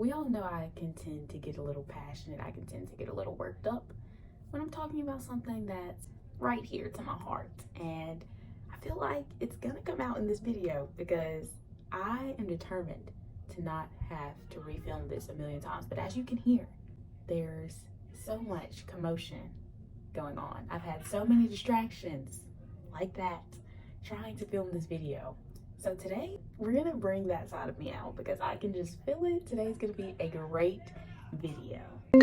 We all know I can tend to get a little passionate. I can tend to get a little worked up when I'm talking about something that's right here to my heart. And I feel like it's gonna come out in this video because I am determined to not have to refilm this a million times. But as you can hear, there's so much commotion going on. I've had so many distractions like that trying to film this video. So today we're gonna bring that side of me out because I can just feel it. Today's gonna be a great video. I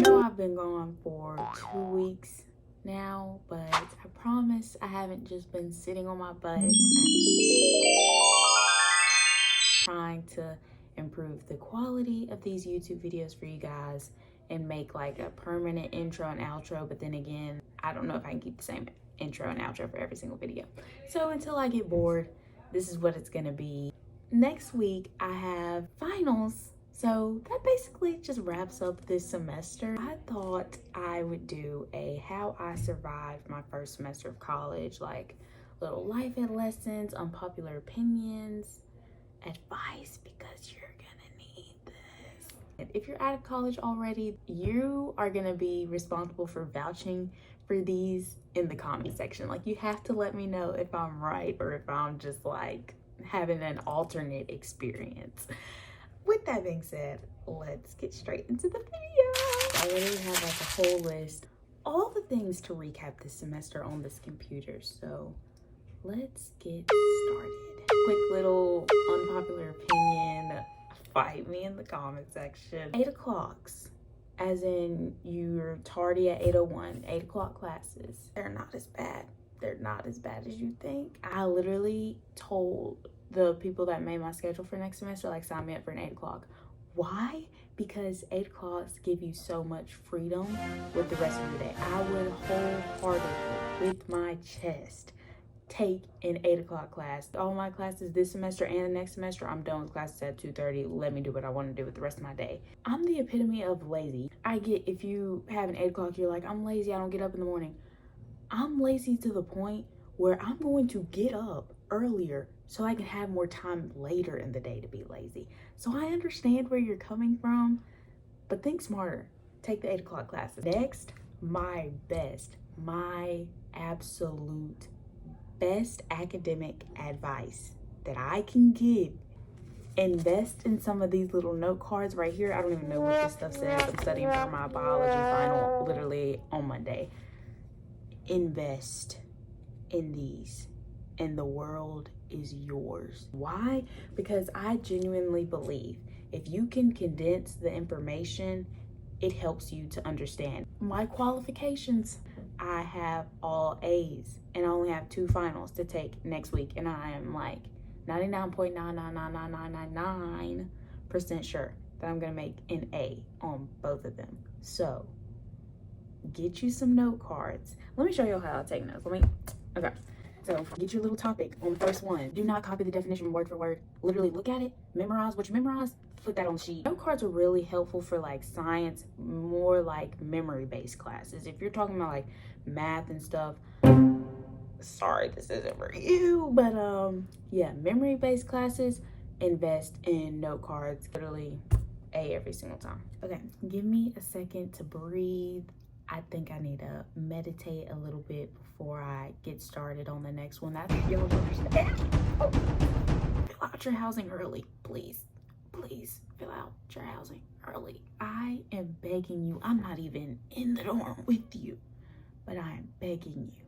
know I've been gone for 2 weeks now, but I promise I haven't just been sitting on my butt. Trying to improve the quality of these YouTube videos for you guys and make like a permanent intro and outro. But then again, I don't know if I can keep the same intro and outro for every single video. So until I get bored, this is what it's gonna be. Next week, I have finals. So that basically just wraps up this semester. I thought I would do a how I survived my first semester of college, like little life lessons, unpopular opinions, advice, because you're gonna need this. And if you're out of college already, you are gonna be responsible for vouching for these in the comment section. Like, you have to let me know if I'm right or if I'm just like having an alternate experience. With that being said, let's get straight into the video. I already have like a whole list, all the things to recap this semester on this computer. So let's get started. Quick little unpopular opinion, fight me in the comment section. 8 o'clocks, as in you're tardy at 8:01, 8 o'clock classes, they're not as bad. They're not as bad as you think. I literally told the people that made my schedule for next semester, like, sign me up for an 8 o'clock. Why? Because 8 o'clocks give you so much freedom with the rest of the day. I would wholeheartedly, with my chest, take an 8 o'clock class. All my classes this semester and the next semester, I'm done with classes at 2:30. Let me do what I want to do with the rest of my day. I'm the epitome of lazy. I get, if you have an 8 o'clock, you're like, I'm lazy, I don't get up in the morning. I'm lazy to the point where I'm going to get up earlier so I can have more time later in the day to be lazy. So I understand where you're coming from, but think smarter. Take the 8 o'clock classes. Next, my absolute best academic advice that I can give: invest in some of these little note cards right here. I don't even know what this stuff says. I'm studying for my biology final literally on Monday. Invest in these and the world is yours. Why? Because I genuinely believe if you can condense the information, it helps you to understand. My qualifications, I have all A's and I only have 2 finals to take next week, and I am like 99.99999% sure that I'm gonna make an A on both of them. So get you some note cards. Let me show you how I take notes. Okay. So get your little topic on the first one. Do not copy the definition word for word. Literally look at it, memorize what you memorize, put that on the sheet. Note cards are really helpful for like science, more like memory-based classes. If you're talking about like math and stuff, sorry, this isn't for you. But yeah, memory-based classes, invest in note cards. Literally A every single time. Okay, give me a second to breathe. I think I need to meditate a little bit before I get started on the next one. That's y'all don't understand. Oh. Fill out your housing early, please. Please fill out your housing early. I am begging you. I'm not even in the dorm with you, but I am begging you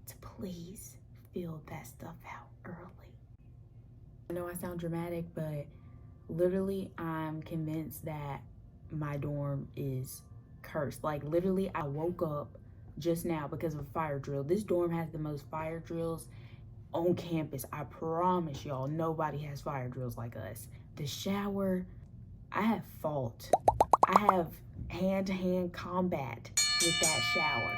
to please fill that stuff out early. I know I sound dramatic, but literally I'm convinced that my dorm is cursed. Like, literally I woke up just now because of a fire drill. This dorm has the most fire drills on campus. I promise y'all, nobody has fire drills like us. The shower, I have fault. I have hand-to-hand combat with that shower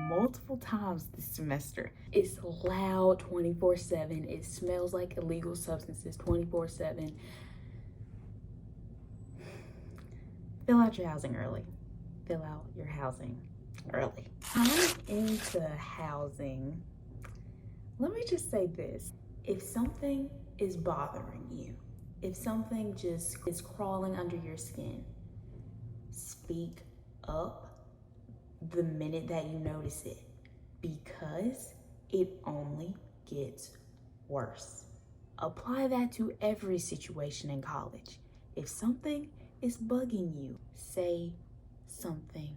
multiple times this semester. It's loud 24/7. It smells like illegal substances 24/7. Fill out your housing early. Fill out your housing early. I'm into housing. Let me just say this. If something is bothering you, if something just is crawling under your skin, speak up the minute that you notice it, because it only gets worse. Apply that to every situation in college. If something is bugging you, say something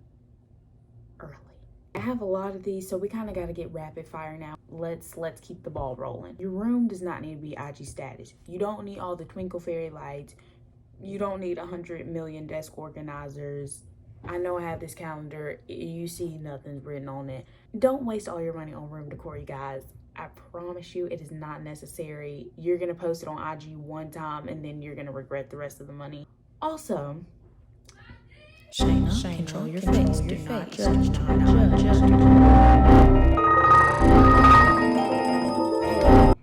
early. I have a lot of these, so we kind of got to get rapid fire now. Let's keep the ball rolling. Your room does not need to be IG status. You don't need all the twinkle fairy lights. You don't need 100 million desk organizers. I know I have this calendar. You see nothing's written on it. Don't waste all your money on room decor, you guys. I promise you it is not necessary. You're going to post it on IG one time and then you're going to regret the rest of the money. Also, Shayna, control your face. Do not judge.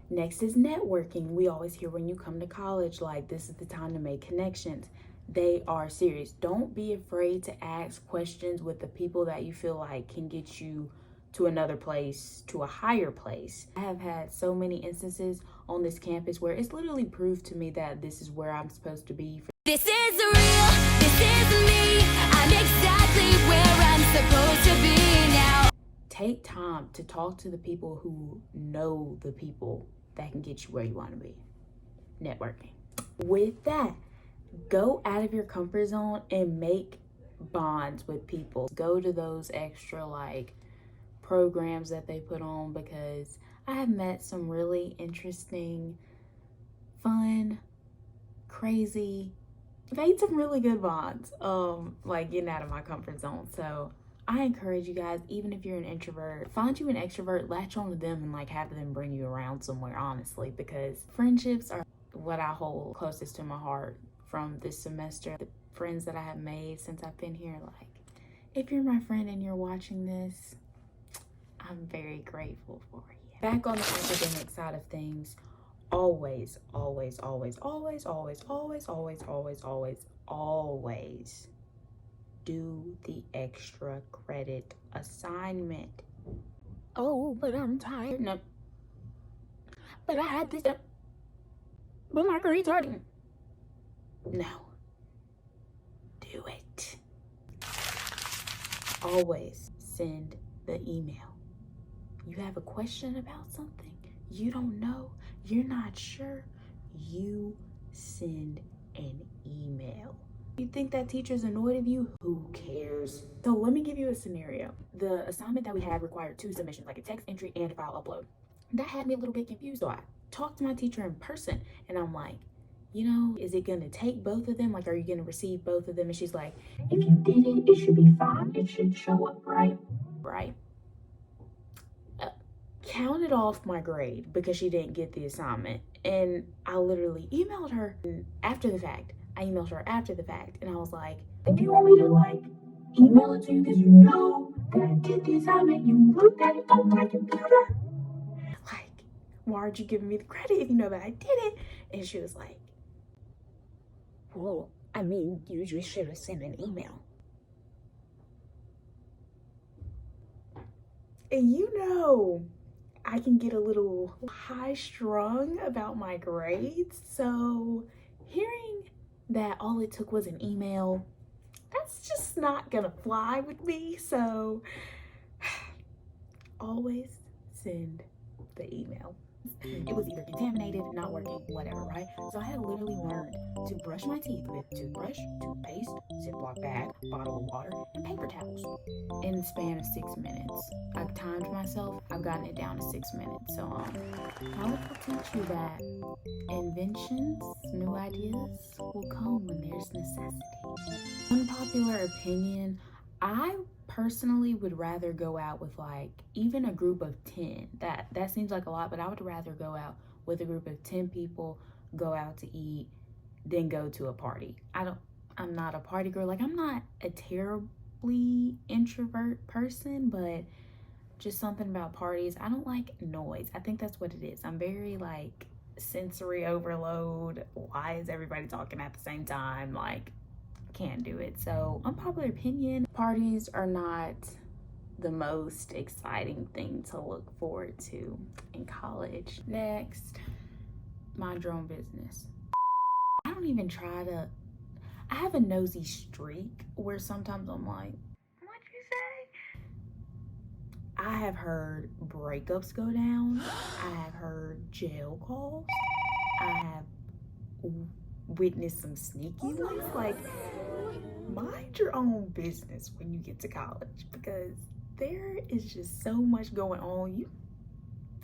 Next is networking. We always hear when you come to college, like, this is the time to make connections. They are serious. Don't be afraid to ask questions with the people that you feel like can get you to another place, to a higher place. I have had so many instances on this campus where it's literally proved to me that this is where I'm supposed to be. This is real, this is me. I'm exactly where I'm supposed to be now. Take time to talk to the people who know the people that can get you where you want to be. Networking. With that, go out of your comfort zone and make bonds with people. Go to those extra like programs that they put on, because I have met some really interesting, fun, crazy, made some really good bonds, like getting out of my comfort zone. So I encourage you guys, even if you're an introvert, find you an extrovert, latch on to them and like have them bring you around somewhere, honestly, because friendships are what I hold closest to my heart from this semester. The friends that I have made since I've been here, like, if you're my friend and you're watching this, I'm very grateful for you. Back on the academic side of things, always do the extra credit assignment. Oh, but I'm tired. No. But I had this. But my grades are. No. Do it. Always send the email. You have a question about something, you don't know, you're not sure, you send an email. You think that teacher's annoyed of you? Who cares? So let me give you a scenario. The assignment that we had required 2 submissions, like a text entry and a file upload. That had me a little bit confused. So I talked to my teacher in person and I'm like, you know, is it gonna take both of them? Like, are you gonna receive both of them? And she's like, if you did it, it should be fine. It should show up right. Counted off my grade because she didn't get the assignment. And I literally emailed her after the fact. And I was like, do you want me to like email it to you because you know that I did the assignment? You looked at it on my computer. Like, why aren't you giving me the credit if you know that I did it? And she was like, well, I mean, you just should have sent an email. And you know, I can get a little high strung about my grades. So hearing that all it took was an email, that's just not gonna fly with me. So always send the email. It was either contaminated, not working, whatever, right? So I had literally learned to brush my teeth with toothbrush, toothpaste, Ziploc bag, bottle of water, and paper towels in the span of 6 minutes. I've timed myself. I've gotten it down to 6 minutes. So I will teach you that inventions, new ideas will come when there's necessity. Unpopular opinion, I personally would rather go out with like even a group of 10. That seems like a lot, but I would rather go out with a group of 10 people, go out to eat, than go to a party. I'm not a party girl. Like, I'm not a terribly introvert person, but just something about parties. I don't like noise. I think that's what it is. I'm very like sensory overload. Why is everybody talking at the same time? Like, can't do it. So unpopular opinion, parties are not the most exciting thing to look forward to in college. Next, mind your own business. I don't even try to, I have a nosy streak where sometimes I'm like, what'd you say? I have heard breakups go down. I have heard jail calls. I have witnessed some sneaky ones. Like, mind your own business when you get to college, because there is just so much going on.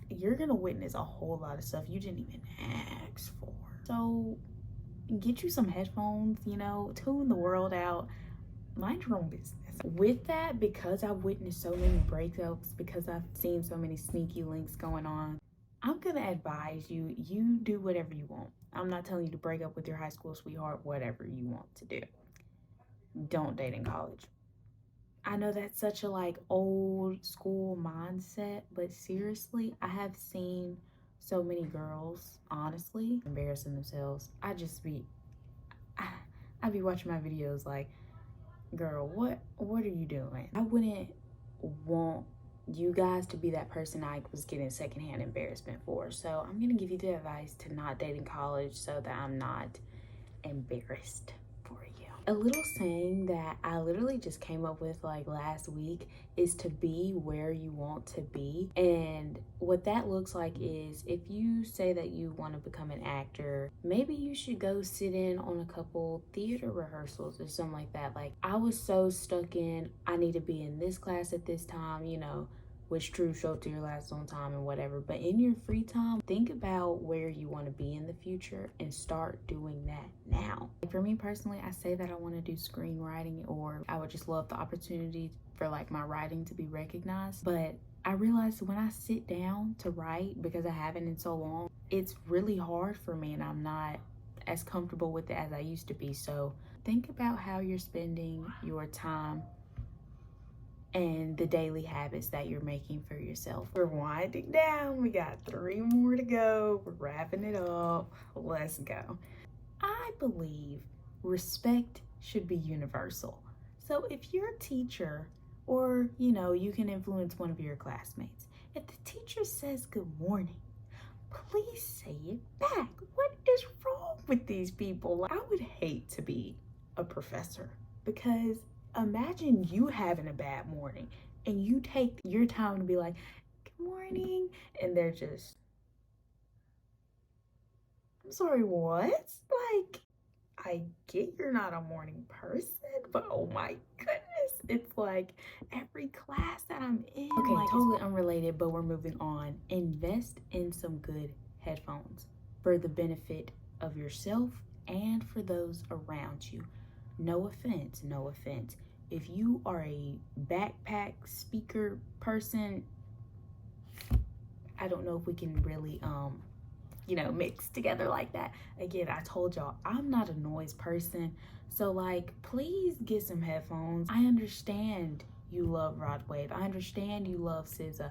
You're gonna witness a whole lot of stuff you didn't even ask for. So get you some headphones, you know, tune the world out, mind your own business. With that, because I've witnessed so many breakups, because I've seen so many sneaky links going on, I'm gonna advise you, you do whatever you want. I'm not telling you to break up with your high school sweetheart, whatever you want to do. Don't date in college. I know that's such a like old school mindset, but seriously, I have seen so many girls honestly embarrassing themselves. I'd be watching my videos like, girl, what are you doing? I wouldn't want you guys to be that person I was getting secondhand embarrassment for. So I'm gonna give you the advice to not date in college so that I'm not embarrassed for you. A little saying that I literally just came up with like last week is to be where you want to be. And what that looks like is, if you say that you want to become an actor, maybe you should go sit in on a couple theater rehearsals or something like that. Like, I was so stuck in, I need to be in this class at this time, you know, which true, show up to your last on time and whatever. But in your free time, think about where you want to be in the future and start doing that now. For me personally, I say that I want to do screenwriting, or I would just love the opportunity for like my writing to be recognized. But I realized when I sit down to write, because I haven't in so long, it's really hard for me and I'm not as comfortable with it as I used to be. So think about how you're spending your time and the daily habits that you're making for yourself. We're winding down. We got 3 more to go. We're wrapping it up. Let's go. I believe respect should be universal. So if you're a teacher, or you know, you can influence one of your classmates, if the teacher says good morning, please say it back. What is wrong with these people? I would hate to be a professor, because imagine you having a bad morning and you take your time to be like, good morning, and they're just, I'm sorry, what? Like, I get you're not a morning person, but oh my goodness, it's like every class that I'm in. Okay, like, totally unrelated, but we're moving on. Invest in some good headphones for the benefit of yourself and for those around you. No offense, no offense. If you are a backpack speaker person, I don't know if we can really, you know, mix together like that. Again, I told y'all, I'm not a noise person. So like, please get some headphones. I understand you love Rod Wave. I understand you love SZA.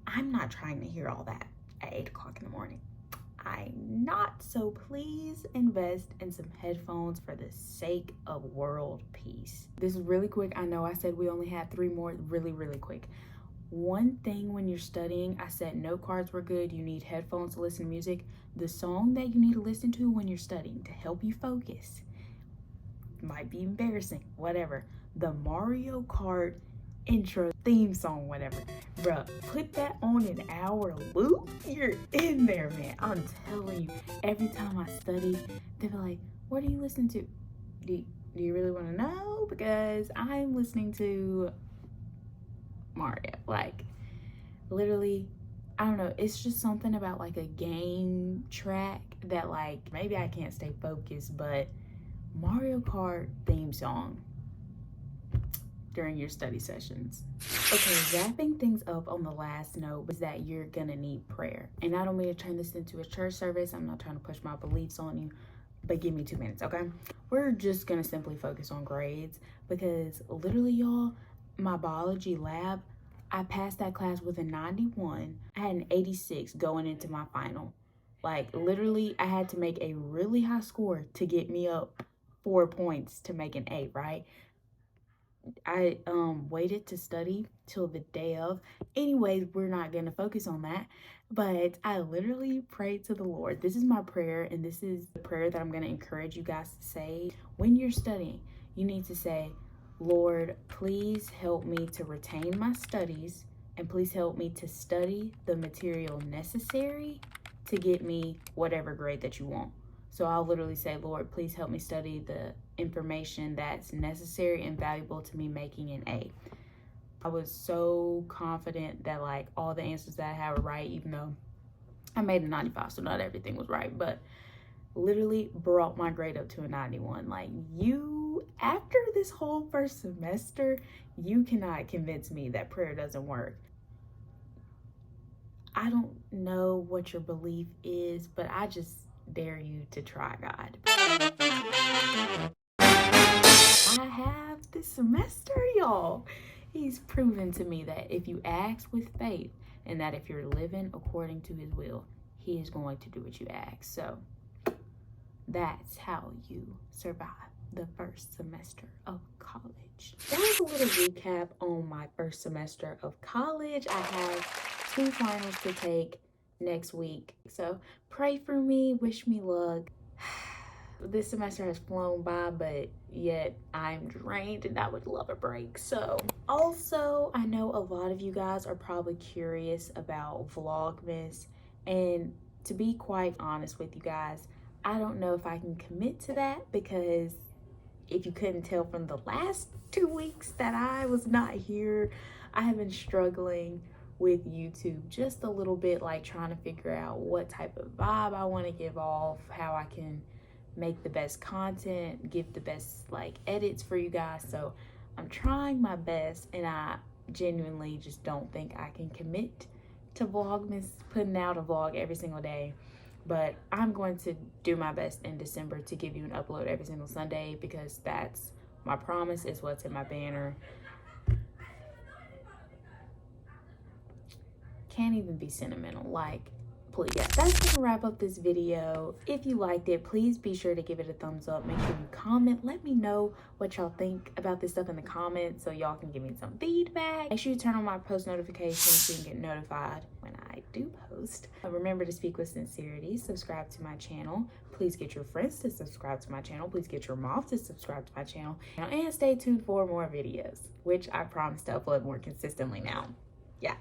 I'm not trying to hear all that at 8 o'clock in the morning. I'm not. So please invest in some headphones for the sake of world peace. This is really quick. I know I said we only had 3 more. Really, really quick. One thing when you're studying, I said note cards were good. You need headphones to listen to music. The song that you need to listen to when you're studying to help you focus, might be embarrassing, whatever, the Mario Kart intro theme song, whatever. Bruh, put that on an hour loop. You're in there, man. I'm telling you, every time I study, they be like, what are you listening to? Do you really want to know? Because I'm listening to Mario. Like, literally, I don't know, it's just something about like a game track that, like, maybe I can't stay focused, but Mario Kart theme song during your study sessions. Okay, wrapping things up on the last note is that you're gonna need prayer. And I don't mean to turn this into a church service. I'm not trying to push my beliefs on you, but give me 2 minutes, okay? We're just gonna simply focus on grades, because literally, y'all, my biology lab, I passed that class with a 91. I had an 86 going into my final. Like, literally, I had to make a really high score to get me up 4 points to make an 8, right? I waited to study till the day of. Anyways, we're not going to focus on that. But I literally prayed to the Lord. This is my prayer, and this is the prayer that I'm going to encourage you guys to say when you're studying. You need to say, Lord, please help me to retain my studies, and please help me to study the material necessary to get me whatever grade that you want. So I'll literally say, Lord, please help me study the information that's necessary and valuable to me making an A. I was so confident that like all the answers that I had were right, even though I made a 95, so not everything was right, but literally brought my grade up to a 91. Like, you, after this whole first semester, you cannot convince me that prayer doesn't work. I don't know what your belief is, but I just dare you to try God. I have this semester, y'all. He's proven to me that if you ask with faith and that if you're living according to his will, he is going to do what you ask. So that's how you survive the first semester of college. That was a little recap on my first semester of college. I have 2 finals to take next week. So pray for me, wish me luck. This semester has flown by, but yet I'm drained and I would love a break. So also, I know a lot of you guys are probably curious about Vlogmas, and to be quite honest with you guys, I don't know if I can commit to that, because if you couldn't tell from the last 2 weeks that I was not here, I have been struggling with YouTube just a little bit, like trying to figure out what type of vibe I want to give off, how I can make the best content, give the best like edits for you guys. So I'm trying my best, and I genuinely just don't think I can commit to Vlogmas, putting out a vlog every single day. But I'm going to do my best in December to give you an upload every single Sunday, because that's my promise, is what's in my banner. Can't even be sentimental, like, please. Yeah, that's gonna wrap up this video. If you liked it, please be sure to give it a thumbs up. Make sure you comment. Let me know what y'all think about this stuff in the comments, so y'all can give me some feedback. Make sure you turn on my post notifications so you can get notified when I do post. Remember to speak with sincerity. Subscribe to my channel. Please get your friends to subscribe to my channel. Please get your mom to subscribe to my channel. And stay tuned for more videos, which I promise to upload more consistently now. Yeah.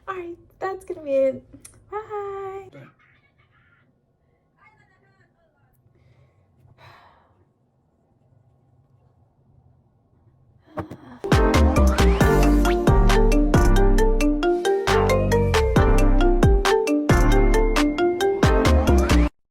All right, that's gonna be it. Bye.